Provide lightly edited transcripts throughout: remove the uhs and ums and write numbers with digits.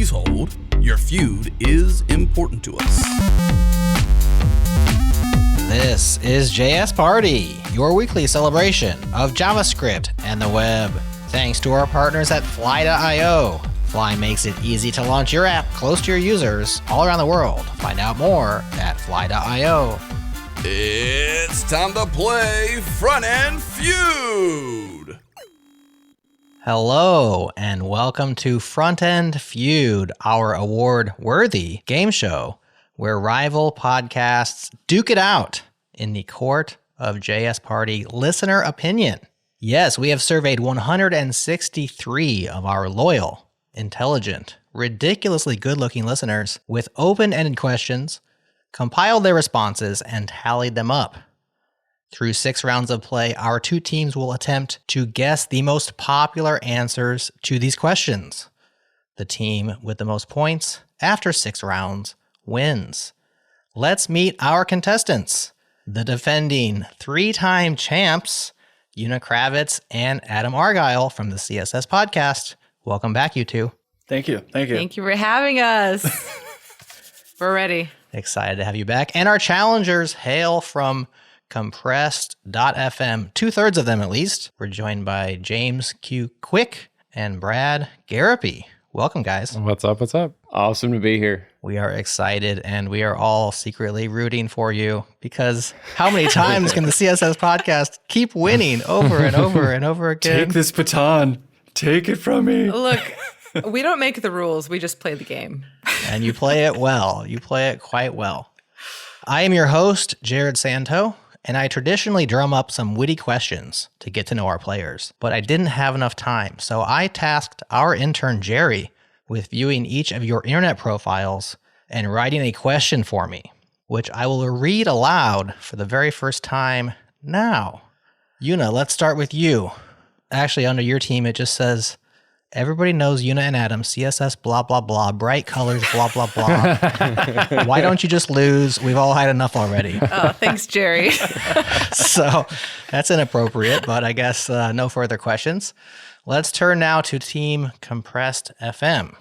Please hold. Your feud is important to us. This is JS Party, your weekly celebration of JavaScript and the web. Thanks to our partners at Fly.io. Fly makes it easy to launch your app close to your users all around the world. Find out more at Fly.io. It's time to play Frontend Feud. Hello, and welcome to Frontend Feud, our award-worthy game show where rival podcasts duke it out in the court of JS Party listener opinion. Yes, we have surveyed 163 of our loyal, intelligent, ridiculously good-looking listeners with open-ended questions, compiled their responses, and tallied them up. Through 6 rounds of play, our 2 teams will attempt to guess the most popular answers to these questions. The team with the most points after 6 rounds wins. Let's meet our contestants, the defending 3-time champs, Una Kravitz and Adam Argyle from the CSS podcast. Welcome back, you two. Thank you. Thank you for having us. We're ready. Excited to have you back. And our challengers hail from CompressedFM, 2/3 of them at least. We're joined by James Q. Quick and Brad Garapi. Welcome, guys. What's up? Awesome to be here. We are excited, and we are all secretly rooting for you because how many times can the CSS podcast keep winning over and over and over again? Take this baton. Take it from me. Look, we don't make the rules. We just play the game. And you play it well. You play it quite well. I am your host, Jared Santo, and I traditionally drum up some witty questions to get to know our players, but I didn't have enough time, so I tasked our intern, Jerry, with viewing each of your internet profiles and writing a question for me, which I will read aloud for the very first time now. Una, let's start with you. Actually, under your team, it just says, everybody knows Una and Adam, CSS, blah, blah, blah, bright colors, blah, blah, blah. Why don't you just lose? We've all had enough already. Oh, thanks, Jerry. So that's inappropriate, but I guess no further questions. Let's turn now to Team CompressedFM.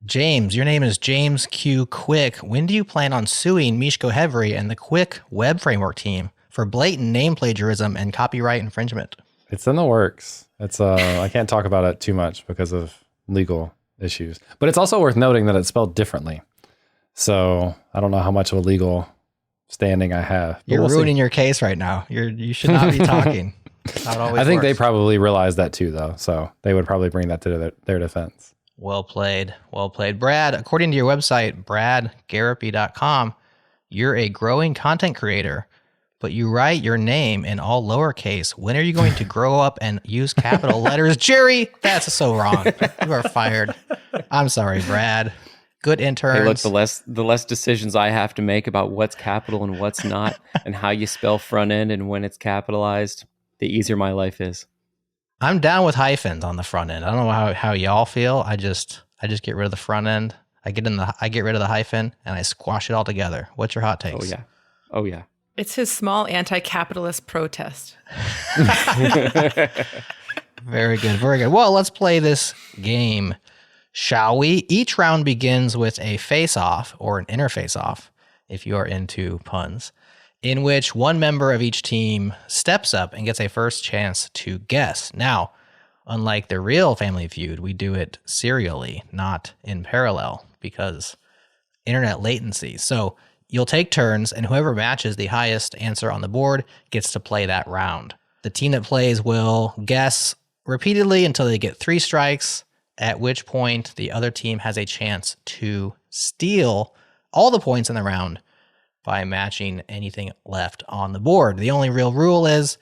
James, your name is James Q. Quick. When do you plan on suing Mishko Hevery and the Quick Web Framework team for blatant name plagiarism and copyright infringement? It's in the works. It's I can't talk about it too much because of legal issues. But it's also worth noting that it's spelled differently. So I don't know how much of a legal standing I have. You're ruining your case right now. You should not be talking. I think they probably realize that too, though. So they would probably bring that to their defense. Well played. Well played. Brad, according to your website, bradgarapi.com, you're a growing content creator, but you write your name in all lowercase. When are you going to grow up and use capital letters? Jerry, that's so wrong. You are fired. I'm sorry, Brad. Good interns. Hey, look, the less decisions I have to make about what's capital and what's not, and how you spell front end and when it's capitalized, the easier my life is. I'm down with hyphens on the front end. I don't know how y'all feel. I just get rid of the front end. I get rid of the hyphen and I squash it all together. What's your hot takes? Oh yeah. It's his small anti-capitalist protest. Very good. Very good. Well, let's play this game, shall we? Each round begins with a face-off or an inner face-off, if you are into puns, in which one member of each team steps up and gets a first chance to guess. Now, unlike the real Family Feud, we do it serially, not in parallel, because internet latency. So you'll take turns, and whoever matches the highest answer on the board gets to play that round. The team that plays will guess repeatedly until they get 3 strikes, at which point the other team has a chance to steal all the points in the round by matching anything left on the board. The only real rule is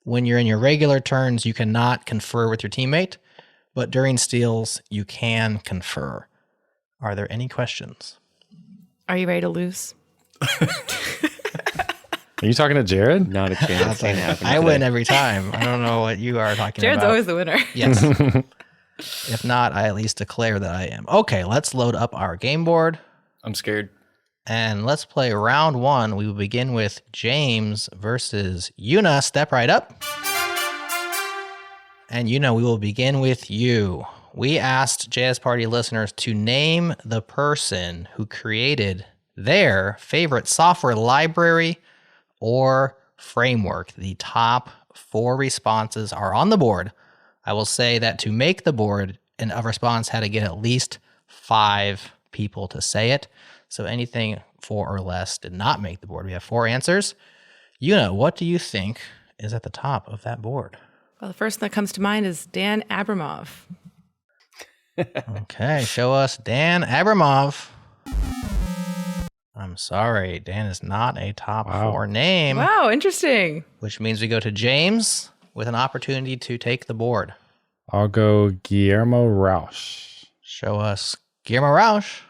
when you're in your regular turns, you cannot confer with your teammate, but during steals, you can confer. Are there any questions? Are you ready to lose? Are you talking to Jared? Not a chance. I win every time. I don't know what you are talking Jared's about. always the winner. Yes. If not, I at least declare that I am. Okay, let's load up our game board. I'm scared. And let's play round 1. We will begin with James versus Una. Step right up. And we will begin with you. we asked JS Party listeners to name the person who created their favorite software library or framework. The top 4 responses are on the board. I will say that to make the board, a response had to get at least 5 people to say it. So anything 4 or less did not make the board. We have 4 answers. Yuna, what do you think is at the top of that board? Well, the first that comes to mind is Dan Abramov. Okay, show us Dan Abramov. I'm sorry, Dan is not a top 4 name. Wow, interesting. Which means we go to James with an opportunity to take the board. I'll go Guillermo Rausch. Show us Guillermo Rausch.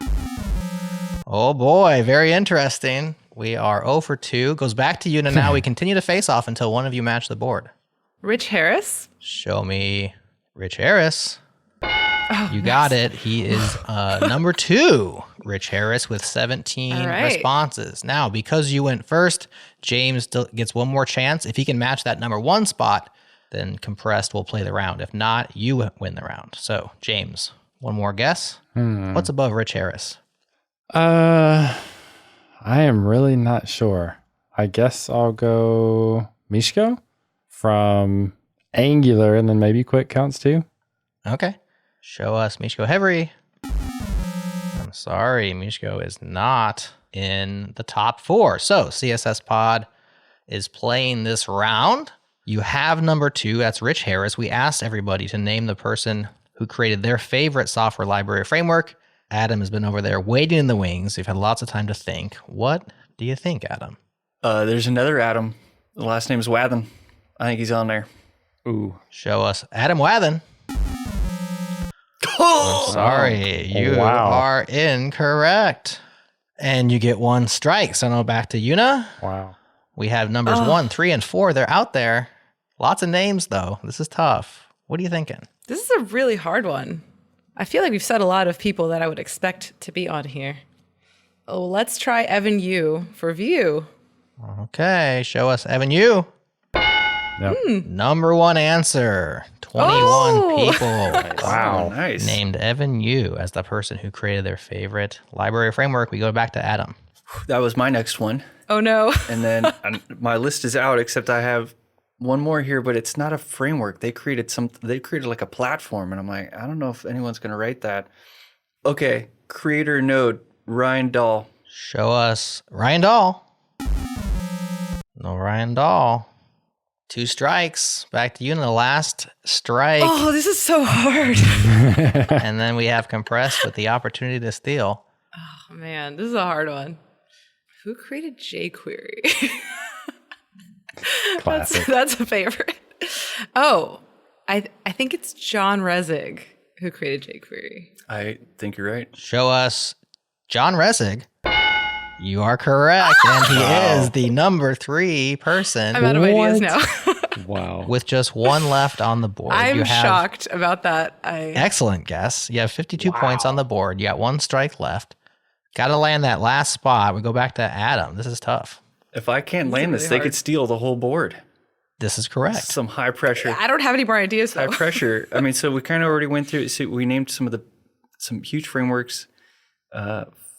Oh boy, very interesting. We are 0 for 2. Goes back to Yuna now. We continue to face off until one of you match the board. Rich Harris. Show me Rich Harris. You got it. He is number 2, Rich Harris, with 17 responses. Now, because you went first, James gets one more chance. If he can match that number 1 spot, then Compressed will play the round. If not, you win the round. So, James, one more guess. What's above Rich Harris? I am really not sure. I guess I'll go Mishko from Angular, and then maybe Quick counts too. Okay. Show us Mishko Hevery. I'm sorry, Mishko is not in the top 4. So CSS Pod is playing this round. You have number 2, that's Rich Harris. We asked everybody to name the person who created their favorite software library or framework. Adam has been over there waiting in the wings. You've had lots of time to think. What do you think, Adam? There's another Adam. The last name is Wathen. I think he's on there. Ooh. Show us Adam Wathen. I'm sorry, you are incorrect. And you get 1 strike. So now back to Yuna. Wow. We have numbers 1, 3, and 4. They're out there. Lots of names, though. This is tough. What are you thinking? This is a really hard one. I feel like we've said a lot of people that I would expect to be on here. Oh, let's try Evan Yu for View. Okay, show us Evan Yu. Yep. Number 1 answer. 21 people. Wow, nice. Named Evan Yu as the person who created their favorite library framework. We go back to Adam. That was my next one. Oh, no. And then my list is out, except I have one more here, but it's not a framework. They created like a platform, and I'm like, I don't know if anyone's going to write that. Okay, creator node, Ryan Dahl. Show us Ryan Dahl. No Ryan Dahl. 2 strikes. Back to you in the last strike. Oh, this is so hard. And then we have Compressed with the opportunity to steal. Oh, man, this is a hard one. Who created jQuery? Classic. That's a favorite. Oh, I think it's John Resig who created jQuery. I think you're right. Show us John Resig. You are correct. And he is the number 3 person. I'm out of ideas now. Wow. With just 1 left on the board. I'm shocked about that. Excellent guess. You have 52 points on the board. You got 1 strike left. Got to land that last spot. We go back to Adam. This is tough. If I can't land this, really they hard. could steal the whole board. This is correct. Some high pressure. I don't have any more ideas, High though. pressure. I mean, so we kind of already went through. So we named some huge frameworks.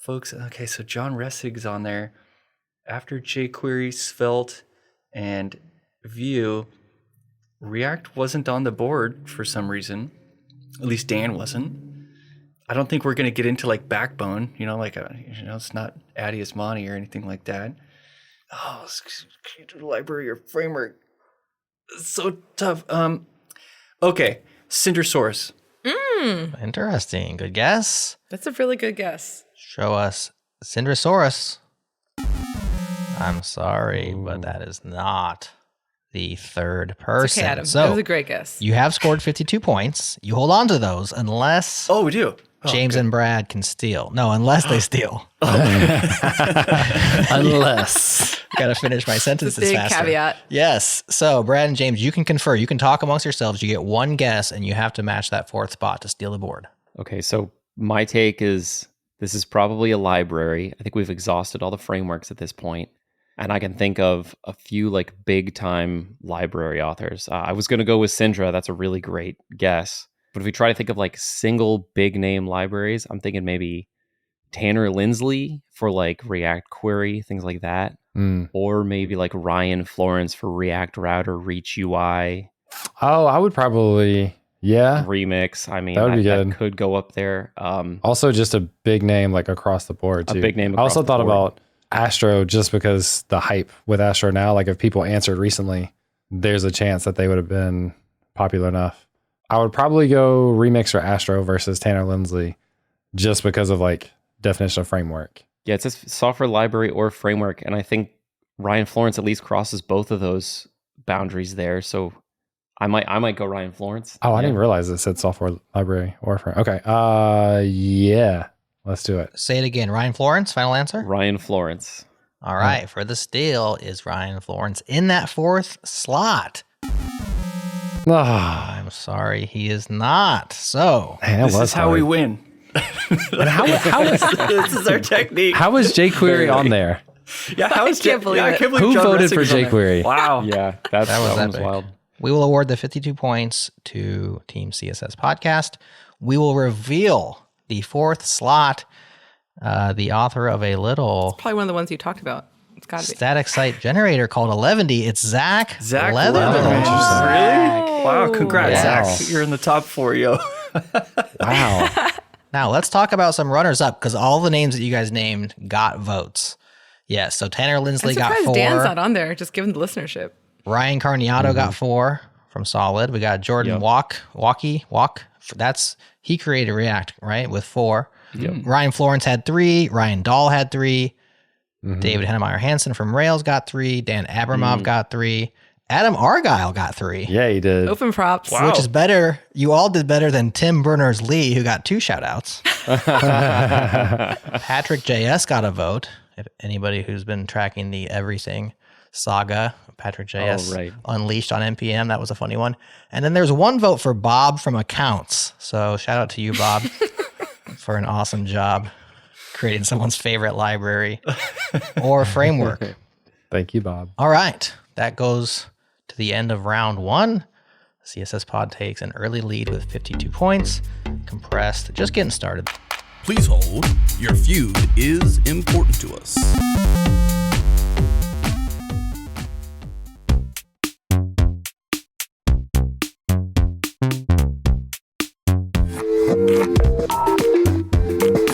Folks, okay, so John Ressig's on there. After jQuery, Svelte, and Vue, React wasn't on the board for some reason. At least Dan wasn't. I don't think we're going to get into like Backbone, it's not Adi Asmani or anything like that. Oh, library or framework. It's so tough. Okay, Cindersaurus. Interesting. Good guess. That's a really good guess. Show us Cindersaurus. I'm sorry, but that is not the 3rd person. It's okay, Adam. So that was a great guess. you have scored 52 points. You hold on to those unless Oh, we do. James and Brad can steal. No, unless they steal. Unless. Got to finish my sentences Big faster. caveat. Yes. So, Brad and James, you can confer. You can talk amongst yourselves. You get 1 guess, and you have to match that 4th spot to steal the board. Okay, so my take is this is probably a library. I think we've exhausted all the frameworks at this point, and I can think of a few like big time library authors. I was going to go with Syndra. That's a really great guess. But if we try to think of like single big name libraries, I'm thinking maybe Tanner Lindsley for like React Query, things like that. Or maybe like Ryan Florence for React Router, Reach UI. Oh, I would probably, Remix. I mean, that would be good. That could go up there. Also, just a big name like across the board too. A big name. I also thought the board. about Astro just because the hype with Astro now. Like if people answered recently, there's a chance that they would have been popular enough. I would probably go Remix or Astro versus Tanner Lindsley, just because of like definition of framework. Yeah, it says software library or framework, and I think Ryan Florence at least crosses both of those boundaries there. So I might go Ryan Florence. Oh, I didn't realize it said software library or framework. Okay. Yeah. Let's do it. Say it again. Ryan Florence, final answer? Ryan Florence. All right. For the steal is Ryan Florence in that fourth slot. I'm sorry, he is not. So this is how we win. And how is This is our technique. how is jQuery on there? Yeah, how is I can't believe it. Who John voted for Ressig's on there. jQuery? Wow. Yeah, that was one's epic. wild. we will award the 52 points to Team CSS Podcast. We will reveal the fourth slot, the author of a little Probably one of the ones you talked about. It's got to be. static site generator called Eleventy. It's Zach Leatherman. Really? Wow, congrats, Yeah. Zach. You're in the top 4, yo. Wow. Now let's talk about some runners up because all the names that you guys named got votes. Yes, so Tanner I'm Lindsley got surprised 4. Dan's not on there, just given the listenership. Ryan Carniato got 4 from Solid. We got Jordan Walk. He created React, right? With 4. Ryan Florence had 3. Ryan Dahl had 3. David Hennemeyer Hansen from Rails got 3. Dan Abramov got 3. Adam Argyle got 3. Yeah, he did. Open props. Wow. Which is better. You all did better than Tim Berners-Lee, who got 2 shout-outs. Patrick JS got a vote. If anybody who's been tracking the everything saga, Patrick JS Unleashed on NPM, that was a funny one. And then there's 1 vote for Bob from Accounts. So shout out to you, Bob, for an awesome job creating someone's favorite library or framework. Thank you, Bob. All right, that goes to the end of round 1. CSS Pod takes an early lead with 52 points. Compressed, just getting started. Please hold. Your feud is important to us.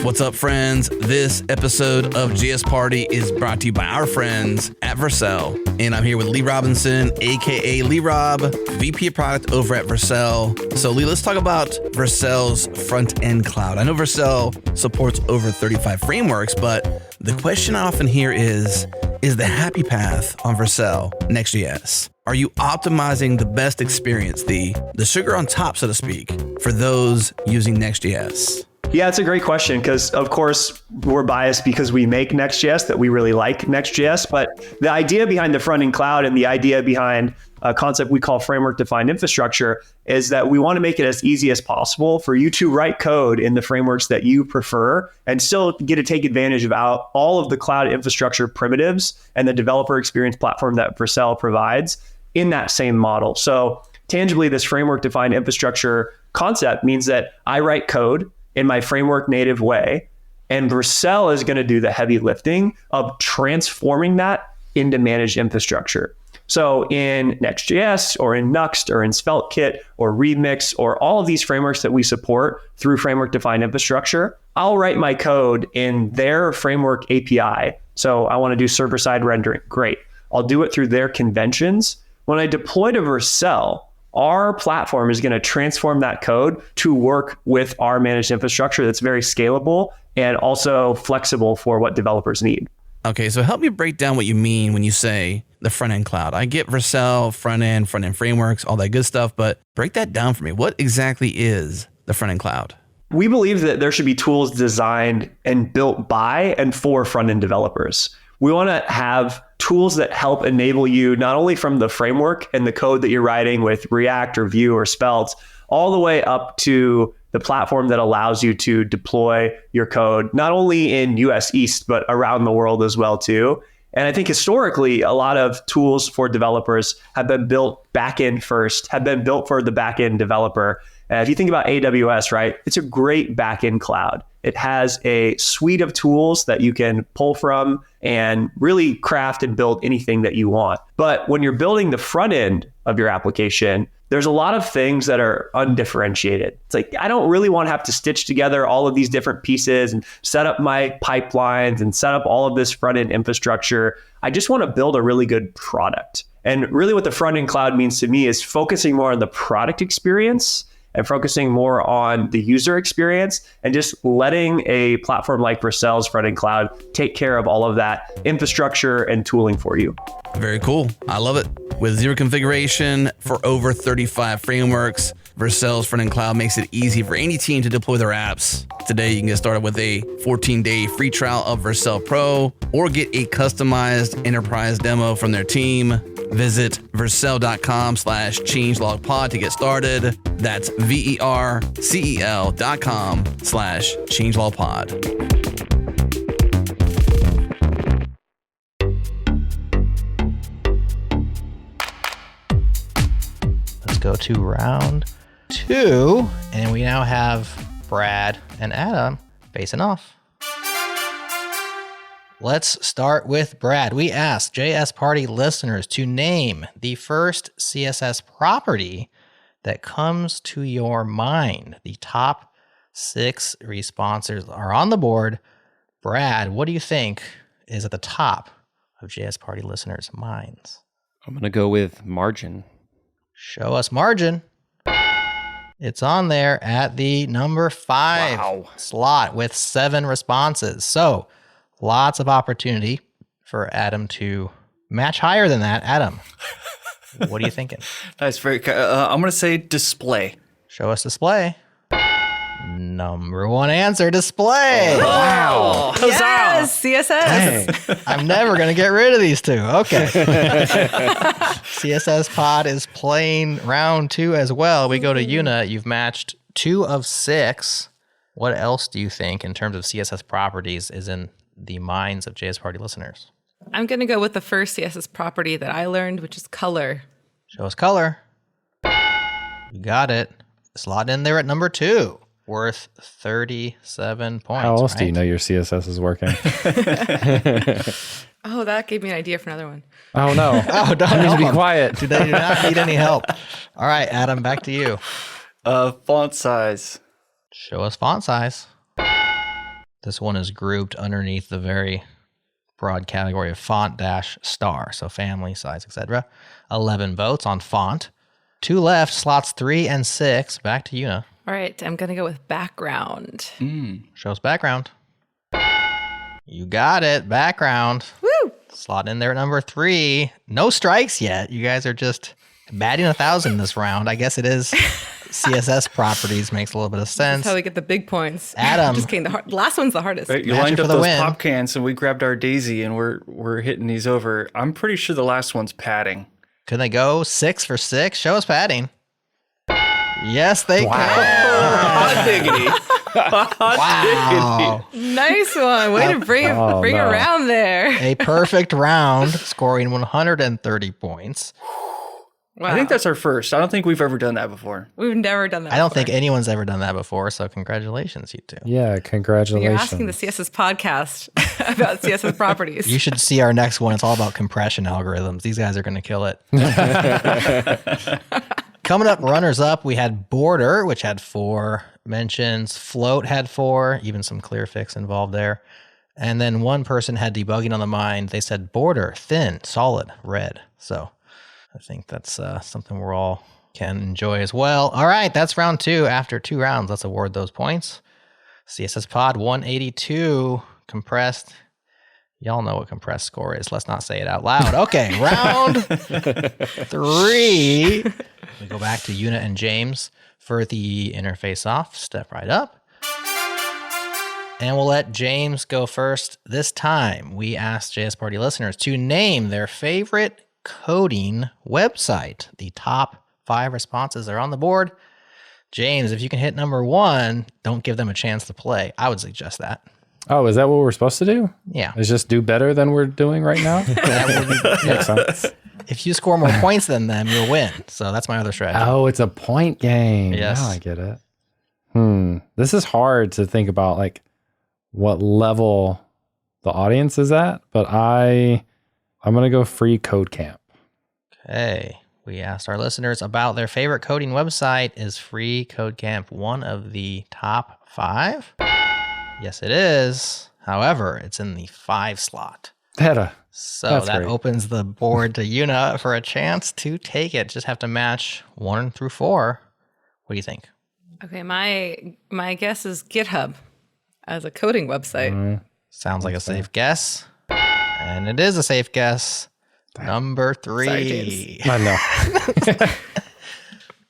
What's up, friends? This episode of GS Party is brought to you by our friends at Vercel. And I'm here with Lee Robinson, aka Lee Rob, VP of Product over at Vercel. So, Lee, let's talk about Vercel's front-end cloud. I know Vercel supports over 35 frameworks, but the question I often hear is the happy path on Vercel Next.js? Are you optimizing the best experience, the sugar on top, so to speak, for those using Next.js? Yeah, it's a great question because, of course, we're biased because we make Next.js, that we really like Next.js. But the idea behind the front-end cloud and the idea behind a concept we call framework-defined infrastructure is that we want to make it as easy as possible for you to write code in the frameworks that you prefer and still get to take advantage of all of the cloud infrastructure primitives and the developer experience platform that Vercel provides in that same model. So tangibly, this framework-defined infrastructure concept means that I write code in my framework native way, and Vercel is going to do the heavy lifting of transforming that into managed infrastructure. So in Next.js or in Nuxt or in SvelteKit or Remix or all of these frameworks that we support through framework-defined infrastructure, I'll write my code in their framework API. So I want to do server-side rendering. Great. I'll do it through their conventions. When I deploy to Vercel, our platform is going to transform that code to work with our managed infrastructure that's very scalable and also flexible for what developers need. Okay, so help me break down what you mean when you say the front-end cloud. I get Vercel, front-end frameworks, all that good stuff, but break that down for me. What exactly is the front-end cloud? We believe that there should be tools designed and built by and for front-end developers. We want to have tools that help enable you not only from the framework and the code that you're writing with React or Vue or Svelte, all the way up to the platform that allows you to deploy your code, not only in US East, but around the world as well too. And I think historically, a lot of tools for developers have been built back-end first, have been built for the back-end developer. If you think about AWS, right, it's a great backend cloud. It has a suite of tools that you can pull from and really craft and build anything that you want. But when you're building the front end of your application, there's a lot of things that are undifferentiated. It's like, I don't really want to have to stitch together all of these different pieces and set up my pipelines and set up all of this front end infrastructure. I just want to build a really good product. And really what the front end cloud means to me is focusing more on the product experience and focusing more on the user experience and just letting a platform like Vercel's front end cloud take care of all of that infrastructure and tooling for you. Very cool. I love it. With zero configuration for over 35 frameworks, Vercel's front-end cloud makes it easy for any team to deploy their apps. Today, you can get started with a 14-day free trial of Vercel Pro or get a customized enterprise demo from their team. Visit vercel.com/changelogpod to get started. That's vercel.com/changelogpod. Go to round 2, and we now have Brad and Adam facing off. Let's start with Brad. We asked JS Party listeners to name the first CSS property that comes to your mind. The top 6 responses are on the board. Brad, what do you think is at the top of JS Party listeners' minds? I'm going to go with margin. Show us margin. It's on there at the number 5 slot with 7 responses. So lots of opportunity for Adam to match higher than that. Adam, what are you thinking? That's very. I'm going to say display. Show us display. Number 1 answer, display. Wow. Yes, CSS. Dang. I'm never going to get rid of these 2. Okay. CSS Pod is playing round 2 as well. We go to Yuna. You've matched 2 of 6. What else do you think in terms of CSS properties is in the minds of JS Party listeners? I'm going to go with the first CSS property that I learned, which is color. Show us color. You got it. Slot in there at number 2. Worth 37 points. How else right? do you know your CSS is working? Oh, that gave me an idea for another one. Oh, no. Oh, don't I need to help be them. quiet. They do not need any help. All right, Adam, back to you. Font size. Show us font size. This one is grouped underneath the very broad category of font - star. So family, size, etc. 11 votes on font. 2 left, slots 3 and 6. Back to Yuna. All right, I'm going to go with background. Show us background. You got it. Background. Woo! Slot in there at number 3. No strikes yet. You guys are just batting 1,000 this round. I guess it is CSS properties. Makes a little bit of sense. That's how we get the big points. Adam. Just kidding. The last one's the hardest. Right, you Match it lined for up the those win. pop cans and we grabbed our daisy and we're hitting these over. I'm pretty sure the last one's padding. Can they go 6 for 6? Show us padding. Yes, they can. Hot diggity. Wow. Nice one. Way to bring Oh, it no. around there. A perfect round, scoring 130 points. Wow. I think that's our first. I don't think we've ever done that before. We've never done that. I don't before. think anyone's ever done that before, so congratulations, you two. Yeah, congratulations. You're asking the CSS podcast about CSS properties. You should see our next one. It's all about compression algorithms. These guys are going to kill it. Coming up, runners up, we had Border, which had 4 mentions. Float had 4, even some clear fix involved there. And then one person had debugging on the mind. They said border, thin, solid, red. So I think that's something we're all can enjoy as well. All right, that's round 2. After 2 rounds, let's award those points. CSS Pod 182, compressed. Y'all know what compressed score is. Let's not say it out loud. Okay, round 3. We go back to Yuna and James for the interface off. Step right up. And we'll let James go first this time. We asked JS Party listeners to name their favorite coding website. The top 5 responses are on the board. James, if you can hit number 1, don't give them a chance to play. I would suggest that. Oh, is that what we're supposed to do? Yeah. Is just do better than we're doing right now? Makes sense. If you score more points than them, you'll win. So that's my other strategy. Oh, it's a point game. Yes. Now I get it. This is hard to think about, like what level the audience is at, but I'm gonna go free code camp. Okay. We asked our listeners about their favorite coding website. Is Free Code Camp one of the top 5? Yes, it is. However, it's in the 5 slot. So That's that great. opens the board to Yuna for a chance to take it. Just have to match 1 through 4. What do you think? Okay, my guess is GitHub as a coding website. Sounds like a safe guess. And it is a safe guess. Number 3. Sorry, James. I know.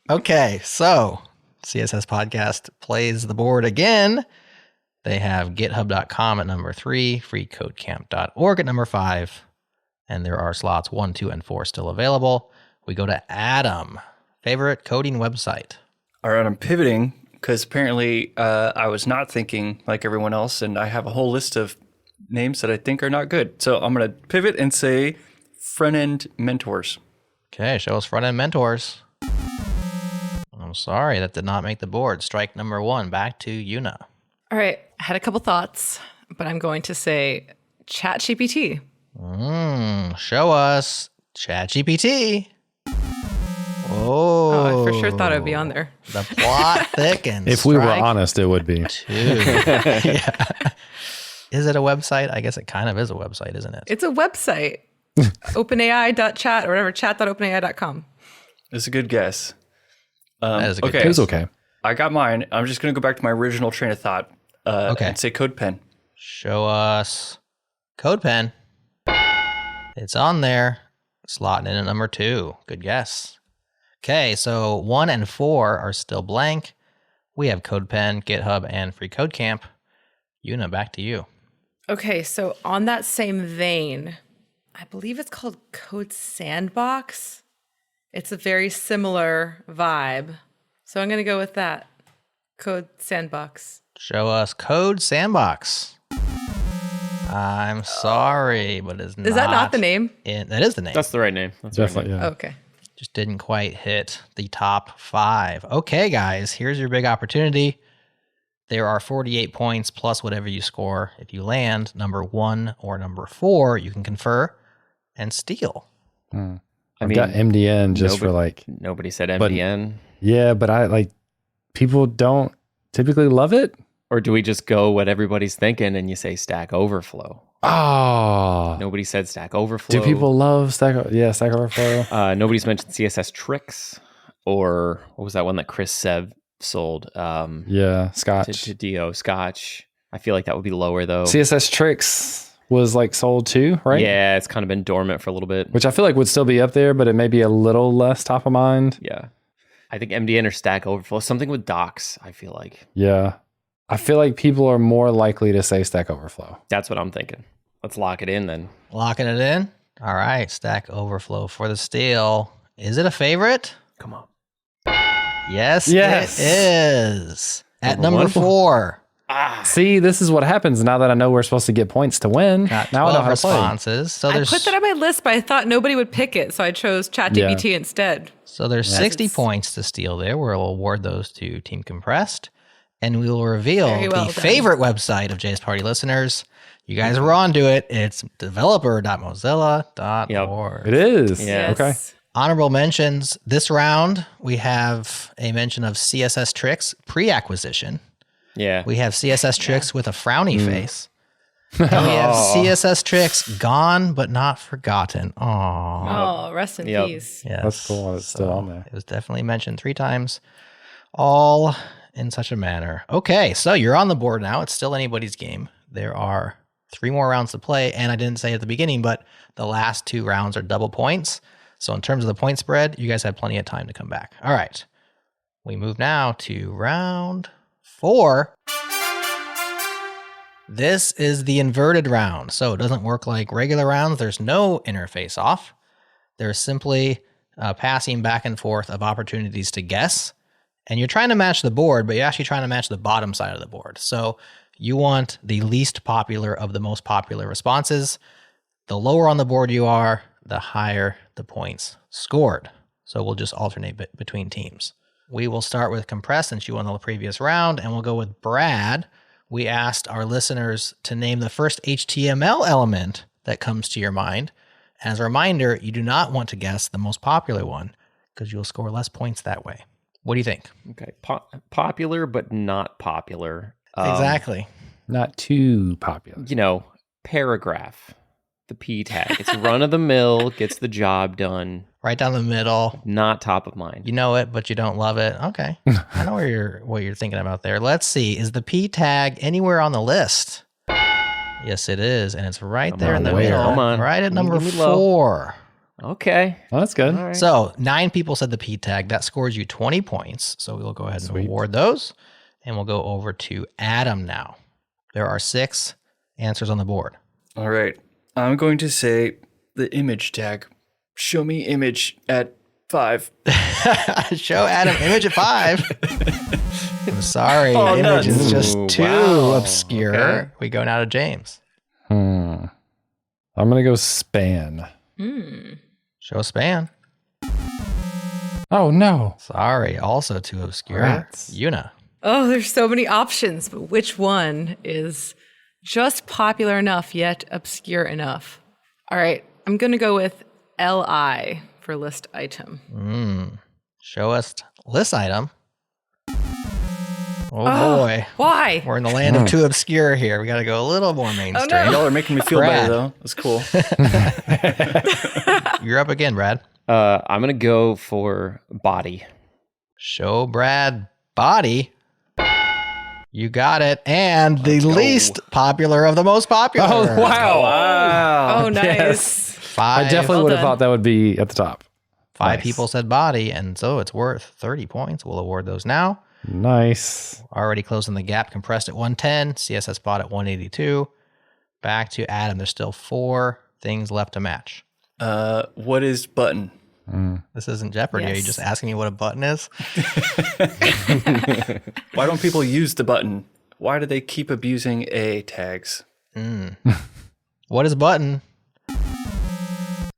Okay, so CSS Podcast plays the board again. They have github.com at number 3, freecodecamp.org at number 5, and there are slots 1, 2, and 4 still available. We go to Adam. Favorite coding website? All right, I'm pivoting because apparently I was not thinking like everyone else, and I have a whole list of names that I think are not good. So I'm going to pivot and say Frontend Mentors. Okay, show us front-end mentors. I'm sorry, that did not make the board. Strike number 1, back to Yuna. All right, I had a couple thoughts, but I'm going to say ChatGPT. Show us ChatGPT. Oh, I for sure thought it would be on there. The plot thickens. If we were Strike honest, it would be. 2. Yeah. Is it a website? I guess it kind of is a website, isn't it? It's a website. OpenAI.chat or whatever, chat.openai.com. That's a good guess. That is a good okay. It was okay. I got mine. I'm just going to go back to my original train of thought Okay. and say CodePen. Show us CodePen. It's on there. Slotting in at number 2. Good guess. Okay, so 1 and 4 are still blank. We have CodePen, GitHub, and Free Code Camp. Yuna, back to you. Okay, so on that same vein, I believe it's called Code Sandbox. It's a very similar vibe. So I'm going to go with that. Code Sandbox. Show us Code Sandbox. I'm sorry, but it's not. Is that not the name? That is the name. That's the right name. That's the right Definitely, name. yeah. Okay. Just didn't quite hit the top 5. Okay, guys, here's your big opportunity. There are 48 points plus whatever you score. If you land number 1 or number 4, you can confer and steal. I've got MDN just for like, Nobody said MDN. yeah, but I like, people don't typically love it. Or do we just go what everybody's thinking and you say Stack Overflow? Oh, Nobody said Stack Overflow. do people love Stack Overflow? Nobody's mentioned CSS Tricks, or what was that one that Chris Sev sold? Yeah, Scotch. To Do Scotch. I feel like that would be lower though. CSS Tricks was like sold too, right? Yeah, it's kind of been dormant for a little bit. Which I feel like would still be up there, but it may be a little less top of mind. Yeah. I think MDN or Stack Overflow, something with docs, I feel like. Yeah. I feel like people are more likely to say Stack Overflow. That's what I'm thinking. Let's lock it in then. Locking it in? All right, Stack Overflow for the steal. Is it a favorite? Come on. Yes, Yes. it is. At Number number one? 4. See, this is what happens now that I know we're supposed to get points to win. Got Now I know 12 how to play. responses. So I there's put that on my list, but I thought nobody would pick it, so I chose ChatGPT instead. So there's 60 points to steal there. We'll award those to Team Compressed. And we will reveal Very well the done. favorite website of JS Party listeners. You guys were on to it. It's developer.mozilla.org. It is. Yeah. Okay. Honorable mentions. This round, we have a mention of CSS Tricks pre-acquisition. Yeah. We have CSS Tricks with a frowny face. And we have CSS Tricks gone but not forgotten. Aww. Oh, rest in Yep. peace. Yes. That's cool. It's still on there. It was definitely mentioned 3 times, all in such a manner. Okay, so you're on the board now. It's still anybody's game. There are 3 more rounds to play, and I didn't say at the beginning, but the last 2 rounds are double points. So in terms of the point spread, you guys have plenty of time to come back. All right, we move now to round 4. This is the inverted round, so it doesn't work like regular rounds. There's no interface off. There's simply passing back and forth of opportunities to guess. And you're trying to match the board, but you're actually trying to match the bottom side of the board. So You want the least popular of the most popular responses. The lower on the board you are, the higher the points scored. So we'll just alternate between teams. We will start with Compressed since you won the previous round, and we'll go with Brad. We asked our listeners to name the first HTML element that comes to your mind. As a reminder, you do not want to guess the most popular one because you'll score less points that way. What do you think? Okay. Popular, but not popular. Exactly. Not too popular. Paragraph. The P tag. It's run of the mill, gets the job done. Right down the middle. Not top of mind. You know it, but you don't love it. Okay. I know what you're thinking about there. Let's see. Is the P tag anywhere on the list? Yes, it is. And it's right there in the middle. Come on. Right at number 4. Okay. Well, that's good. All right. So 9 people said the P tag. That scores you 20 points. So we'll go ahead and award those. And we'll go over to Adam now. There are 6 answers on the board. All right. I'm going to say the image tag. Show me image at 5. Show Adam image at 5. I'm sorry. Image is just too obscure. Okay. We go now to James. I'm going to go span. Show span. Oh, no. Sorry. Also too obscure. Rats. Una. Oh, there's so many options, but which one is just popular enough yet obscure enough? All right, I'm going to go with LI for list item. Show us list item. Oh boy. Why? We're in the land of too obscure here. We got to go a little more mainstream. no. Y'all are making me feel Brad. better, though. That's cool. You're up again, Brad. I'm going to go for body. Show Brad body. You got it. And the least popular of the most popular. Oh, wow. Oh, nice. Yes. 5. I definitely would have thought that would be at the top. 5 Nice. people said body, and so it's worth 30 points. We'll award those now. Nice. Already closing the gap. Compressed at 110. CSS bot at 182. Back to Adam. There's still 4 things left to match. What is button? This isn't Jeopardy. Yes. Are you just asking me what a button is? Why don't people use the button? Why do they keep abusing A tags? What is button?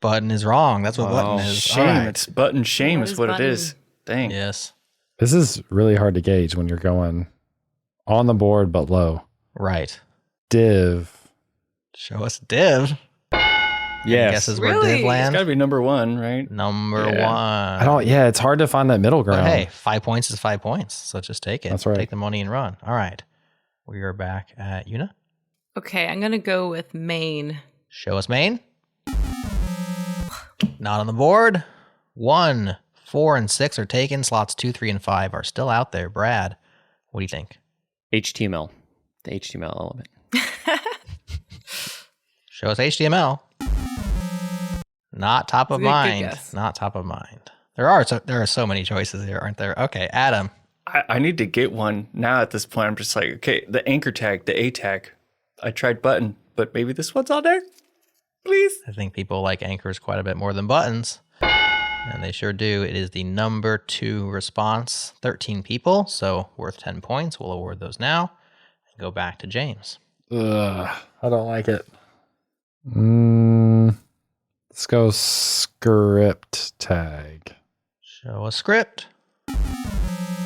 Button is wrong. That's what button is. Shame. All right. It's button shame What is is what button? it is. Dang. Yes. This is really hard to gauge when you're going on the board but low. Right. Div. Show us div. Yes. Guesses where Really? div It's land. got to be number 1, right? Number 1. I don't. Yeah, it's hard to find that middle ground. But hey, 5 points is 5 points. So just take it. That's right. Take the money and run. All right. We are back at Una. Okay, I'm going to go with main. Show us main. Not on the board. 1, 4, and 6 are taken. Slots 2, 3, and 5 are still out there. Brad, what do you think? HTML. The HTML element. Show us HTML. Not top of Good mind. guess. Not top of mind. There are so many choices here, aren't there? Okay, Adam. I need to get one now at this point. I'm just like, okay, the anchor tag, the A tag. I tried button, but maybe this one's on there? Please. I think people like anchors quite a bit more than buttons. And they sure do. It is the number 2 response. 13 people, so worth 10 points. We'll award those now. And go back to James. Ugh, I don't like it. Let's go script tag. Show a script.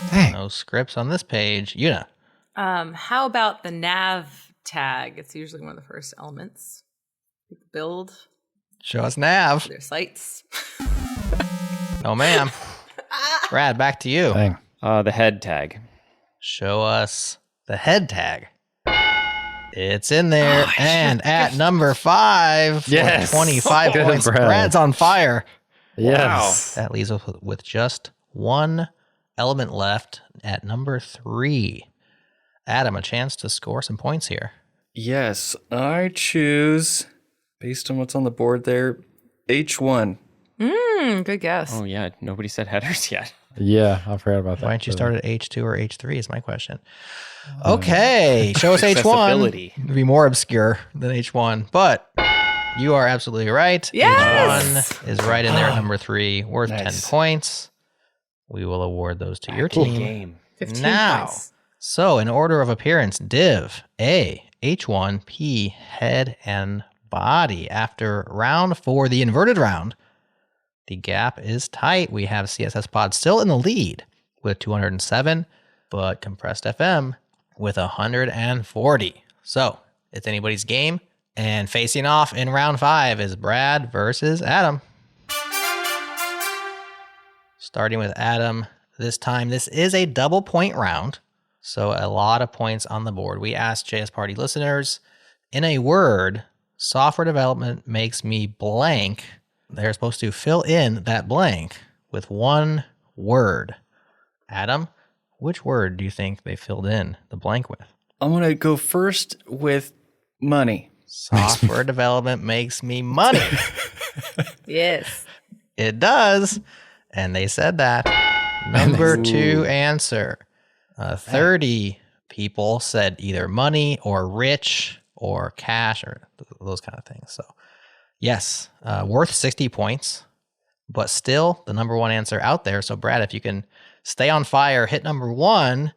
Dang. No scripts on this page. Una. How about the nav tag? It's usually one of the first elements. People build Show us nav. their sites. No, ma'am. Brad, back to you. Dang. The head tag. Show us the head tag. It's in there. And at number 5, Yes. 25 Good, points. Brad. Brad's on fire. Yes. That leaves us with just 1 element left at number 3. Adam, a chance to score some points here. Yes, I choose, based on what's on the board there, H1. Good guess. Oh, yeah. Nobody said headers yet. Yeah, I forgot about that. Why don't you start at H2 or H3 is my question. Okay, show us H1. Accessibility. It'd be more obscure than H1, but you are absolutely right. Yes! H1 is right in there at number 3, worth Nice. 10 points. We will award those to your team. Game. 15 Now, points. So in order of appearance, div A, H1P, head and body. After round 4, the inverted round, the gap is tight. We have CSS Pod still in the lead with 207, but Compressed FM with 140. So it's anybody's game. And facing off in round 5 is Brad versus Adam. Starting with Adam this time. This is a double point round, so a lot of points on the board. We asked JS Party listeners, in a word, software development makes me blank. They're supposed to fill in that blank with one word. Adam, which word do you think they filled in the blank with? I'm going to go first with money. Software development makes me money. Yes. It does. And they said that. Number 2 answer. 30 people said either money or rich or cash or those kind of things. So yes, worth 60 points, but still the number 1 answer out there. So Brad, if you can stay on fire, hit number 1,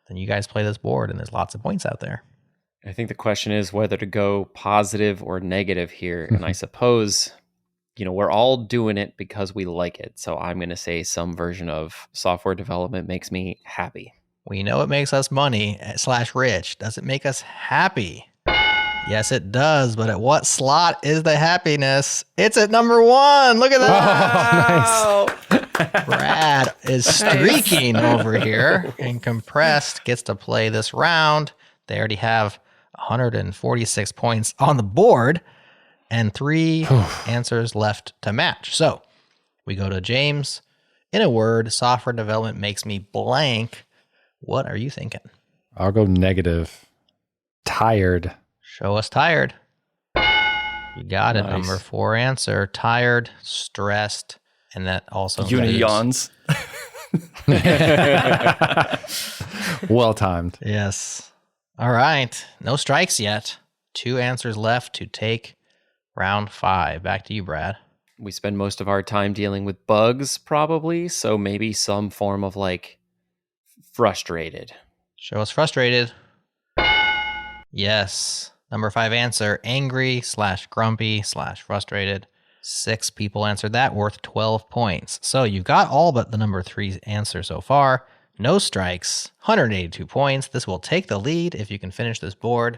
then you guys play this board and there's lots of points out there. I think the question is whether to go positive or negative here. And I suppose, we're all doing it because we like it. So I'm going to say some version of software development makes me happy. We know it makes us money / rich. Does it make us happy? Yes, it does. But at what slot is the happiness? It's at number 1. Look at that. Oh, nice. Brad is streaking over here, and Compressed gets to play this round. They already have 146 points on the board and 3 answers left to match. So we go to James. In a word, software development makes me blank. What are you thinking? I'll go negative. Tired. Show us tired. You got it. Nice. Number 4 answer. Tired, stressed, and that also Uni-yawns. Well timed. Yes. All right. No strikes yet. 2 answers left to take round 5. Back to you, Brad. We spend most of our time dealing with bugs, probably. So maybe some form of frustrated. Show us frustrated. Yes. Number 5 answer, angry / grumpy / frustrated. 6 people answered that, worth 12 points. So you've got all but the number 3 answer so far. No strikes, 182 points. This will take the lead if you can finish this board.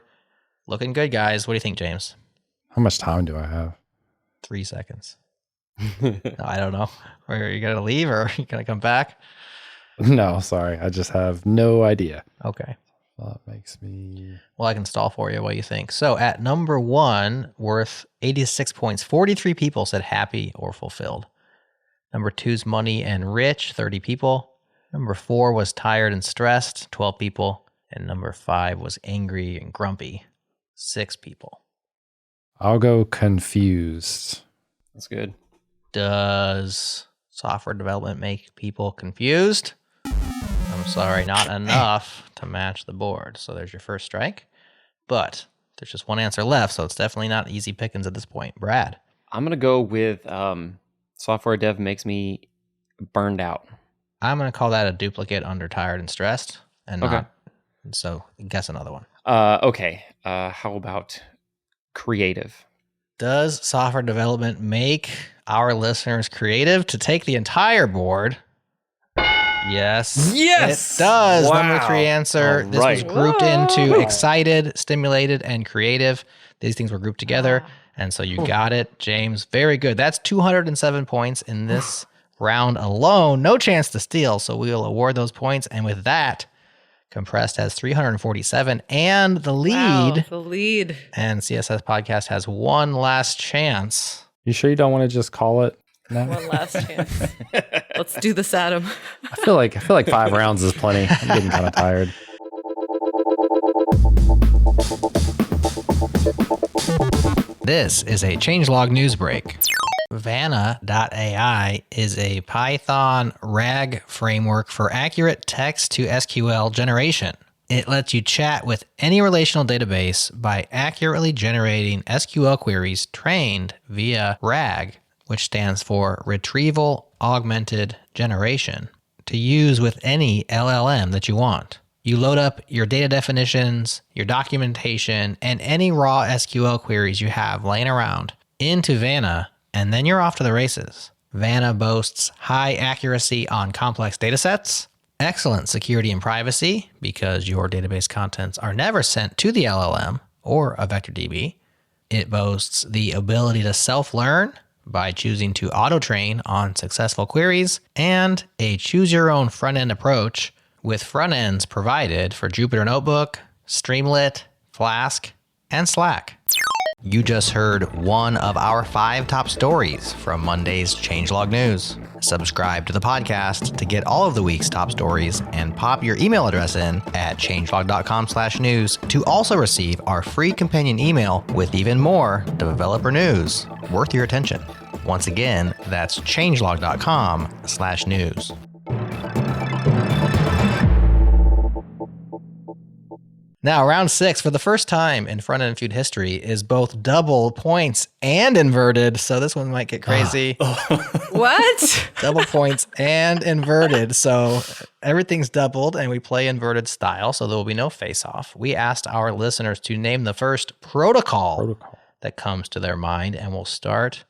Looking good, guys. What do you think, James? How much time do I have? 3 seconds. No, I don't know. Are you going to leave or are you going to come back? No, sorry. I just have no idea. Okay. That makes me... Well, I can stall for you. What do you think? So at number 1, worth 86 points, 43 people said happy or fulfilled. Number 2's money and rich, 30 people. Number 4 was tired and stressed, 12 people. And number 5 was angry and grumpy, 6 people. I'll go confused. That's good. Does software development make people confused? I'm sorry, not enough to match the board. So there's your first strike. But there's just 1 answer left, so it's definitely not easy pickings at this point. Brad. I'm going to go with software dev makes me burned out. I'm going to call that a duplicate under tired and stressed. And Okay. not. So guess another one. Okay. How about creative? Does software development make our listeners creative to take the entire board? Yes. Yes! It does. Wow. Number 3 answer. All This right. was grouped into excited, stimulated, and creative. These things were grouped together. And so you got it, James. Very good. That's 207 points in this round alone. No chance to steal. So we will award those points. And with that, Compressed has 347 and the lead. Wow, the lead. And CSS Podcast has one last chance. You sure you don't want to just call it now? One last chance. Let's do this, Adam. I feel like 5 rounds is plenty. I'm getting kind of tired. This is a changelog news break. Vanna.ai is a Python RAG framework for accurate text to SQL generation. It lets you chat with any relational database by accurately generating SQL queries trained via RAG, which stands for Retrieval Augmented Generation, to use with any LLM that you want. You load up your data definitions, your documentation, and any raw SQL queries you have laying around into Vanna, and then you're off to the races. Vanna boasts high accuracy on complex datasets, excellent security and privacy because your database contents are never sent to the LLM or a vector DB. It boasts the ability to self-learn by choosing to auto-train on successful queries, and a choose-your-own front-end approach with front ends provided for Jupyter Notebook, Streamlit, Flask, and Slack. You just heard one of our 5 top stories from Monday's Changelog News. Subscribe to the podcast to get all of the week's top stories and pop your email address in at changelog.com/news to also receive our free companion email with even more developer news worth your attention. Once again, that's changelog.com/news. Now, round 6, for the first time in front-end Feud history, is both double points and inverted, so this one might get crazy. What? Double points and inverted, so everything's doubled, and we play inverted style, so there will be no face-off. We asked our listeners to name the first protocol that comes to their mind, and we'll start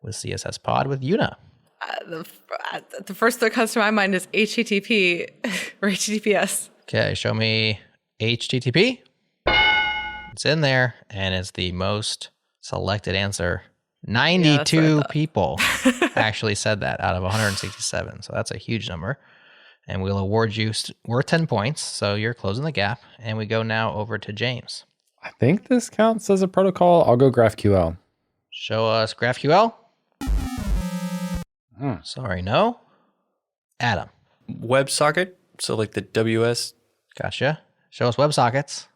with CSS Pod with Yuna. The first that comes to my mind is HTTP or HTTPS. Okay, show me HTTP. It's in there, and it's the most selected answer. 92 people actually said that out of 167, so that's a huge number. And we'll award you worth 10 points, so you're closing the gap. And we go now over to James. I think this counts as a protocol. I'll go GraphQL. Show us GraphQL. Sorry, no. Adam. WebSocket, so like the WS. Gotcha. Show us WebSockets.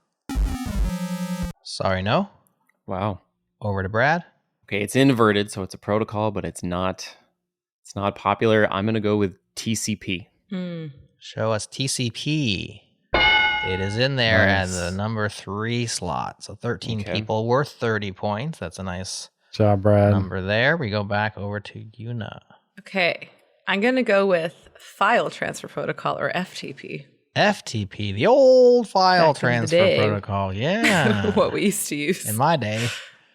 Sorry, no. Wow. Over to Brad. Okay, it's inverted, so it's a protocol, but it's not popular. I'm going to go with TCP. Show us TCP. It is in there Nice. as the number 3 slot. So 13 people worth 30 points. That's a nice Job, Brad. number there. We go back over to Yuna. Okay, I'm going to go with File Transfer Protocol, or FTP. FTP, the old file Back in the transfer day. protocol. Yeah. What we used to use. In my day,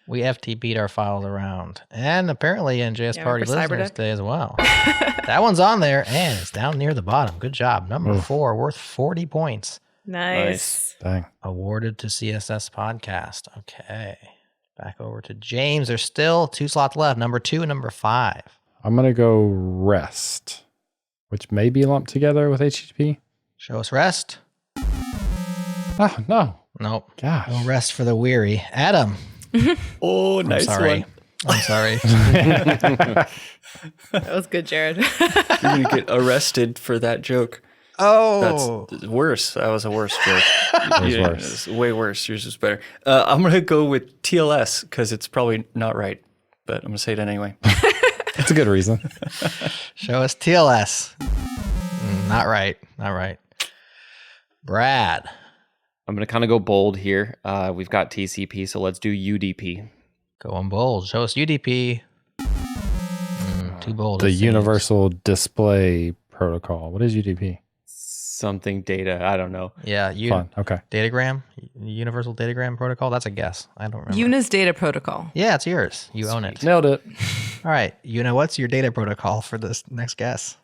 we FTP'd our files around. And apparently in JS Party for listeners Cyberdeck. day as well. That one's on there, and it's down near the bottom. Good job. Number 4, worth 40 points. Nice. Dang. Awarded to CSS Podcast. Okay. Back over to James. There's still 2 slots left, number 2 and number 5. I'm going to go REST, which may be lumped together with HTTP. Show us rest. Oh, no. Nope. Gosh. No rest for the weary. Adam. Oh, nice I'm sorry. one. I'm sorry. That was good, Jared. You're going to get arrested for that joke. Oh. That's worse. That was a worse joke. was Yeah, worse. it's way worse. Yours was better. I'm going to go with TLS because it's probably not right, but I'm going to say it anyway. That's a good reason. Show us TLS. Not right. Not right. Brad. I'm going to kind of go bold here. We've got TCP, so let's do UDP. Going bold. Show us UDP. Too bold. The it seems. Universal Display Protocol. What is UDP? Something data. I don't know. Yeah. Fun. Okay. Datagram. Universal Datagram Protocol. That's a guess. I don't remember. Una's Data Protocol. Yeah, it's yours. You own it. Nailed it. All right. Yuna, what's your data protocol for this next guess?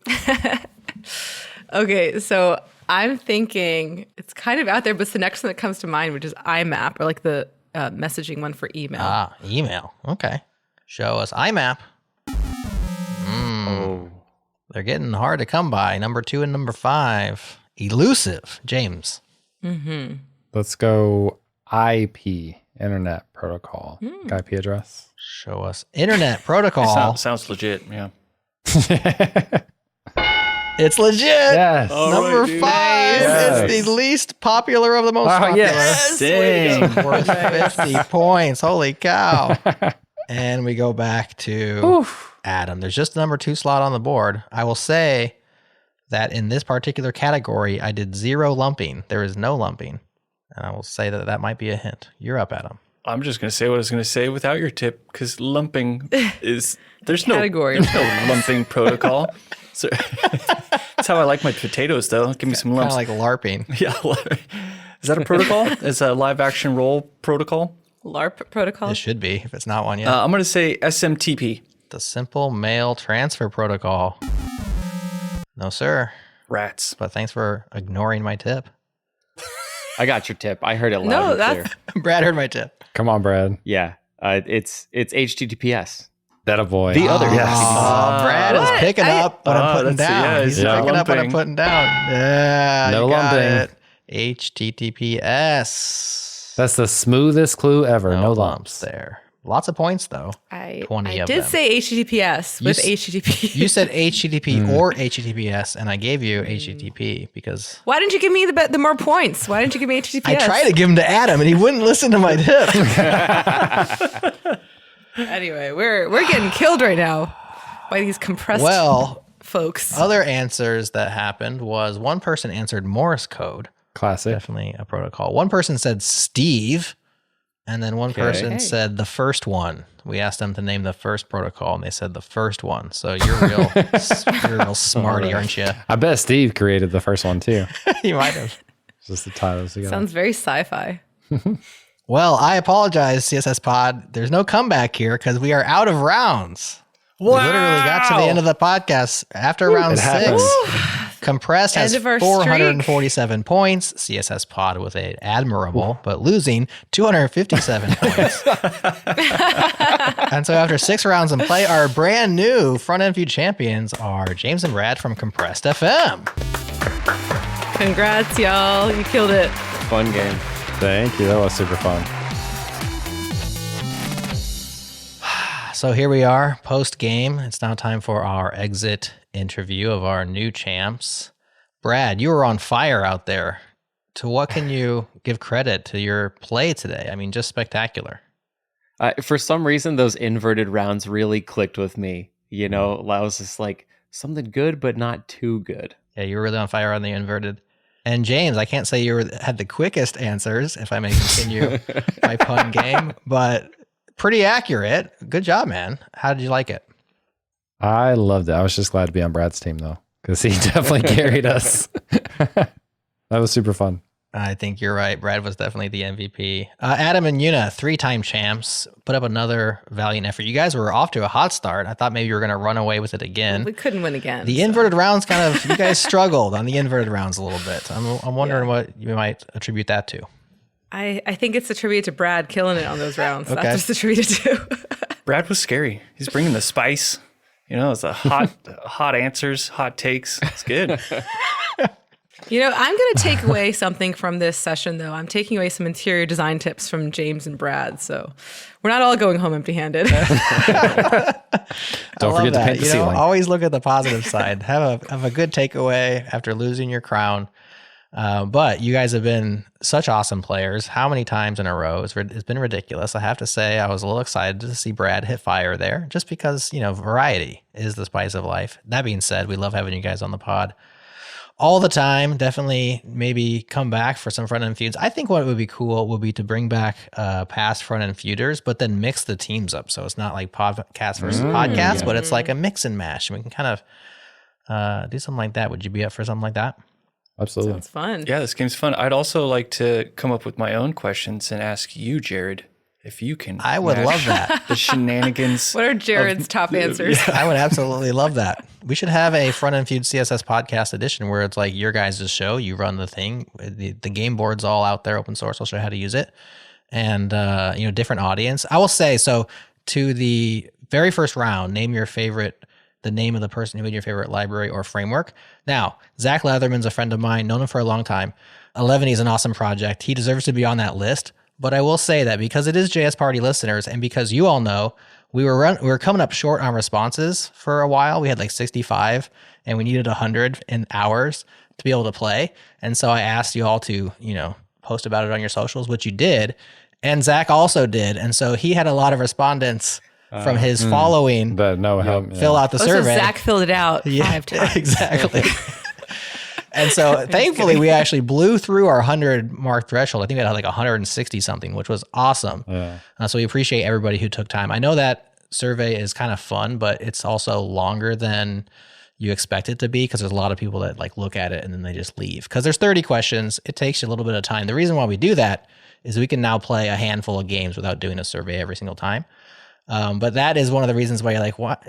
Okay, so I'm thinking it's kind of out there, but it's the next one that comes to mind, which is IMAP, or like the messaging one for email. Ah, email. Okay. Show us IMAP. Oh. They're getting hard to come by. Number 2 and number 5. Elusive. James. Let's go IP, Internet Protocol. IP address. Show us Internet Protocol. Sounds legit, yeah. It's legit. Yes. Number 5 Yes. is the least popular of the most Oh, popular. yes. Dang. Worth 50 points. Holy cow. And we go back to Adam. There's just the number 2 slot on the board. I will say that in this particular category, I did 0 lumping. There is no lumping. And I will say that that might be a hint. You're up, Adam. I'm just going to say what I was going to say without your tip because lumping is, there's no Category. lumping protocol. So, it's how I like my potatoes, though. Give me some Kind lumps. of like LARPing. Yeah. Is that a protocol? Is a live action role protocol? LARP protocol. It should be if it's not one yet. I'm going to say SMTP. The Simple Mail Transfer Protocol. No, sir. Rats. But thanks for ignoring my tip. I got your tip. I heard it loud No, and clear. that's Brad heard my tip. Come on, Brad. Yeah. It's HTTPS. That a boy. The other. Yes. Brad is What? picking up what I'm putting that's- down. yeah, He's he's picking up what I'm lumping. putting down. Yeah, No you got lumping. it. HTTPS. That's the smoothest clue ever. No lumps. there. Lots of points though. 20 I of did them. say HTTPS with HTTP. You said HTTP or HTTPS, and I gave you HTTP because Why didn't you give me the more points? Why didn't you give me HTTPS? I tried to give him to Adam, and he wouldn't listen to my tip. Anyway, we're getting killed right now by these compressed Well, folks. other answers that happened was one person answered Morse code. Classic. Definitely a protocol. One person said Steve, and then one person Hey. said the first one. We asked them to name the first protocol, and they said the first one. So you're real smarty, aren't you? I bet Steve created the first one too. You might have. Just the titles together. Sounds very sci-fi. Well, I apologize, CSS Pod. There's no comeback here because we are out of rounds. We literally got to the end of the podcast after round It 6. happens. Compressed End has of our 447 points. CSS Pod with a admirable, but losing 257 points. And so after 6 rounds in play, our brand new Frontend Feud champions are James and Brad from CompressedFM. Congrats, y'all. You killed it. Fun game. Thank you. That was super fun. So here we are, post game. It's now time for our exit interview of our new champs. Brad, you were on fire out there. To what can you give credit to your play today? I mean, just spectacular. For some reason, those inverted rounds really clicked with me. You know, I was just like, something good, but not too good. Yeah, you were really on fire on the inverted. And James, I can't say had the quickest answers, if I may continue my pun game, but pretty accurate. Good job, man. How did you like it? I loved it. I was just glad to be on Brad's team though, because he definitely carried us. That was super fun. I think you're right. Brad was definitely the MVP. Adam and Yuna, 3-time champs, put up another valiant effort. You guys were off to a hot start. I thought maybe you were going to run away with it again. We couldn't win again. The inverted rounds kind of, you guys struggled on the inverted rounds a little bit. I'm wondering what you might attribute that to. I think it's attributed to Brad killing it on those rounds. Okay. That's what's attributed to. Brad was scary. He's bringing the spice. You know, it's a hot answers, hot takes. It's good. You know, I'm going to take away something from this session, though. I'm taking away some interior design tips from James and Brad. So we're not all going home empty-handed. Don't I love forget to that. paint the ceiling. Always look at the positive side. Have a good takeaway after losing your crown. But you guys have been such awesome players. How many times in a row? It's been ridiculous. I have to say, I was a little excited to see Brad hit fire there, just because, you know, variety is the spice of life. That being said, we love having you guys on the pod all the time. Definitely maybe come back for some front-end feuds. I think what would be cool would be to bring back past front-end feuders, but then mix the teams up. So it's not like podcast versus podcast, but it's like a mix and mash. And we can kind of do something like that. Would you be up for something like that? Absolutely. Sounds fun. Yeah, this game's fun. I'd also like to come up with my own questions and ask you, Jared, if you can. I would match love that. The shenanigans. What are Jared's top answers? I would absolutely love that. We should have a Front End Feud CSS podcast edition where it's like your guys' show. You run the thing. The game board's all out there, open source. I'll show you how to use it. And, you know, different audience. I will say, so to the very first round, name your favorite, the name of the person who made your favorite library or framework. Now, Zach Leatherman's a friend of mine, known him for a long time. 11 is an awesome project. He deserves to be on that list. But I will say that because it is JS Party listeners, and because you all know, we were coming up short on responses for a while. We had like 65, and we needed 100 in hours to be able to play. And so I asked you all to, you know, post about it on your socials, which you did. And Zach also did. And so he had a lot of respondents from his following But no help. fill out the So survey. Zach filled it out 5 times. Exactly. And so thankfully we actually blew through our 100 mark threshold. I think we had like 160 something, which was awesome. Yeah. So we appreciate everybody who took time. I know that survey is kind of fun, but it's also longer than you expect it to be, because there's a lot of people that like look at it and then they just leave. Because there's 30 questions. It takes you a little bit of time. The reason why we do that is we can now play a handful of games without doing a survey every single time. But that is one of the reasons why you're like, what,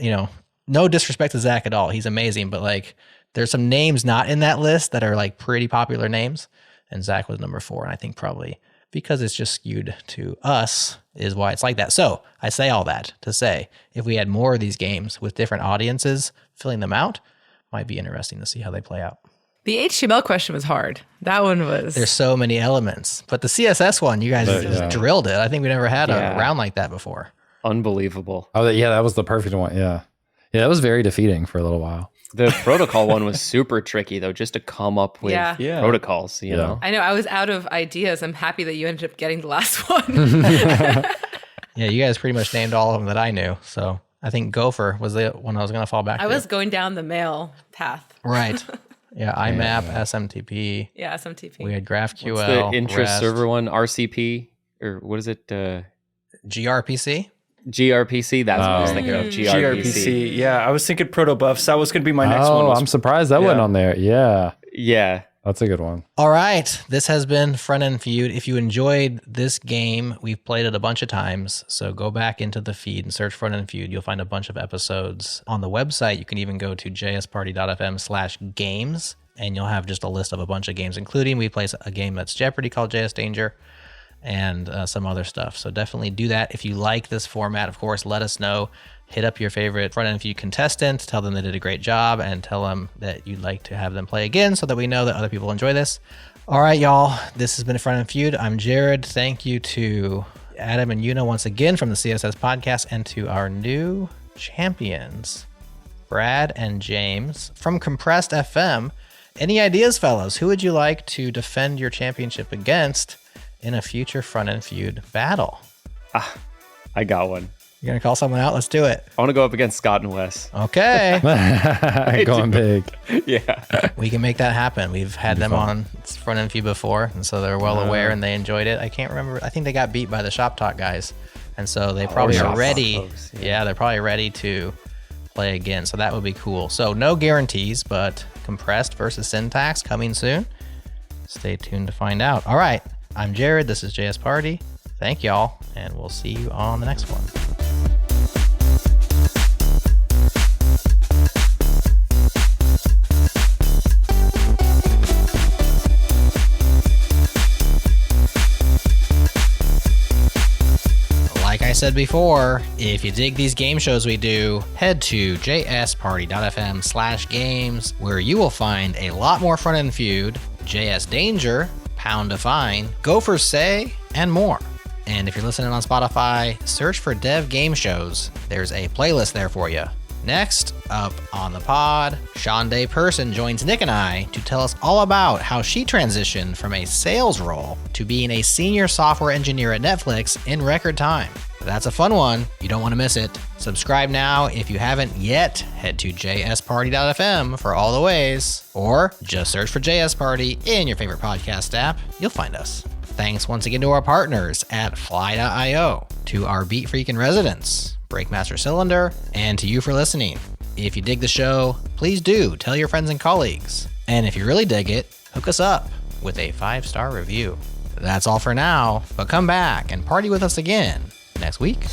no disrespect to Zach at all. He's amazing. But like, there's some names not in that list that are like pretty popular names. And Zach was number 4. And I think probably because it's just skewed to us is why it's like that. So I say all that to say, if we had more of these games with different audiences filling them out, might be interesting to see how they play out. The HTML question was hard. That one was. There's so many elements, but the CSS one, you guys just drilled it. I think we never had a round like that before. Unbelievable. Oh, yeah, that was the perfect one. Yeah. Yeah, that was very defeating for a little while. The protocol one was super tricky, though, just to come up with protocols, you know? I know. I was out of ideas. I'm happy that you ended up getting the last one. Yeah, you guys pretty much named all of them that I knew. So I think Gopher was the one I was going to fall back to. I was going down the mail path. Right. Yeah, IMAP, SMTP. Yeah, SMTP. We had GraphQL. What's the interest REST, server one? RCP? Or what is it? gRPC. gRPC? That's what I was thinking of. gRPC. Yeah, I was thinking protobufs. That was going to be my next one. I'm surprised that went on there. Yeah. Yeah. That's a good one. All right. This has been Frontend Feud. If you enjoyed this game, we've played it a bunch of times. So go back into the feed and search Frontend Feud. You'll find a bunch of episodes on the website. You can even go to jsparty.fm/games, and you'll have just a list of a bunch of games, including we play a game that's Jeopardy called JS Danger, and some other stuff. So definitely do that. If you like this format, of course, let us know. Hit up your favorite Frontend Feud contestant, tell them they did a great job, and tell them that you'd like to have them play again so that we know that other people enjoy this. All right, y'all. This has been Frontend Feud. I'm Jared. Thank you to Adam and Una once again from the CSS podcast, and to our new champions, Brad and James from CompressedFM. Any ideas, fellas? Who would you like to defend your championship against in a future Frontend Feud battle? I got one. You're going to call someone out? Let's do it. I want to go up against Scott and Wes. Okay. Going big. Yeah. We can make that happen. We've had them on Frontend Feud before, and so they're well aware and they enjoyed it. I can't remember. I think they got beat by the Shop Talk guys, and so they probably are ready. Folks, yeah, they're probably ready to play again, so that would be cool. So no guarantees, but compressed versus syntax coming soon. Stay tuned to find out. All right. I'm Jared. This is JS Party. Thank y'all, and we'll see you on the next one. Like I said before, if you dig these game shows we do, head to jsparty.fm/games, where you will find a lot more Frontend Feud, JS Danger, Pound Define, Gopher Say, and more. And if you're listening on Spotify, search for Dev Game Shows. There's a playlist there for you. Next up on the pod, Sean Day Person joins Nick and I to tell us all about how she transitioned from a sales role to being a senior software engineer at Netflix in record time. That's a fun one. You don't want to miss it. Subscribe now if you haven't yet. Head to jsparty.fm for all the ways, or just search for JS Party in your favorite podcast app. You'll find us. Thanks once again to our partners at Fly.io, to our Beat Freak in residence, Breakmaster Cylinder, and to you for listening. If you dig the show, please do tell your friends and colleagues. And if you really dig it, hook us up with a 5-star review. That's all for now, but come back and party with us again next week.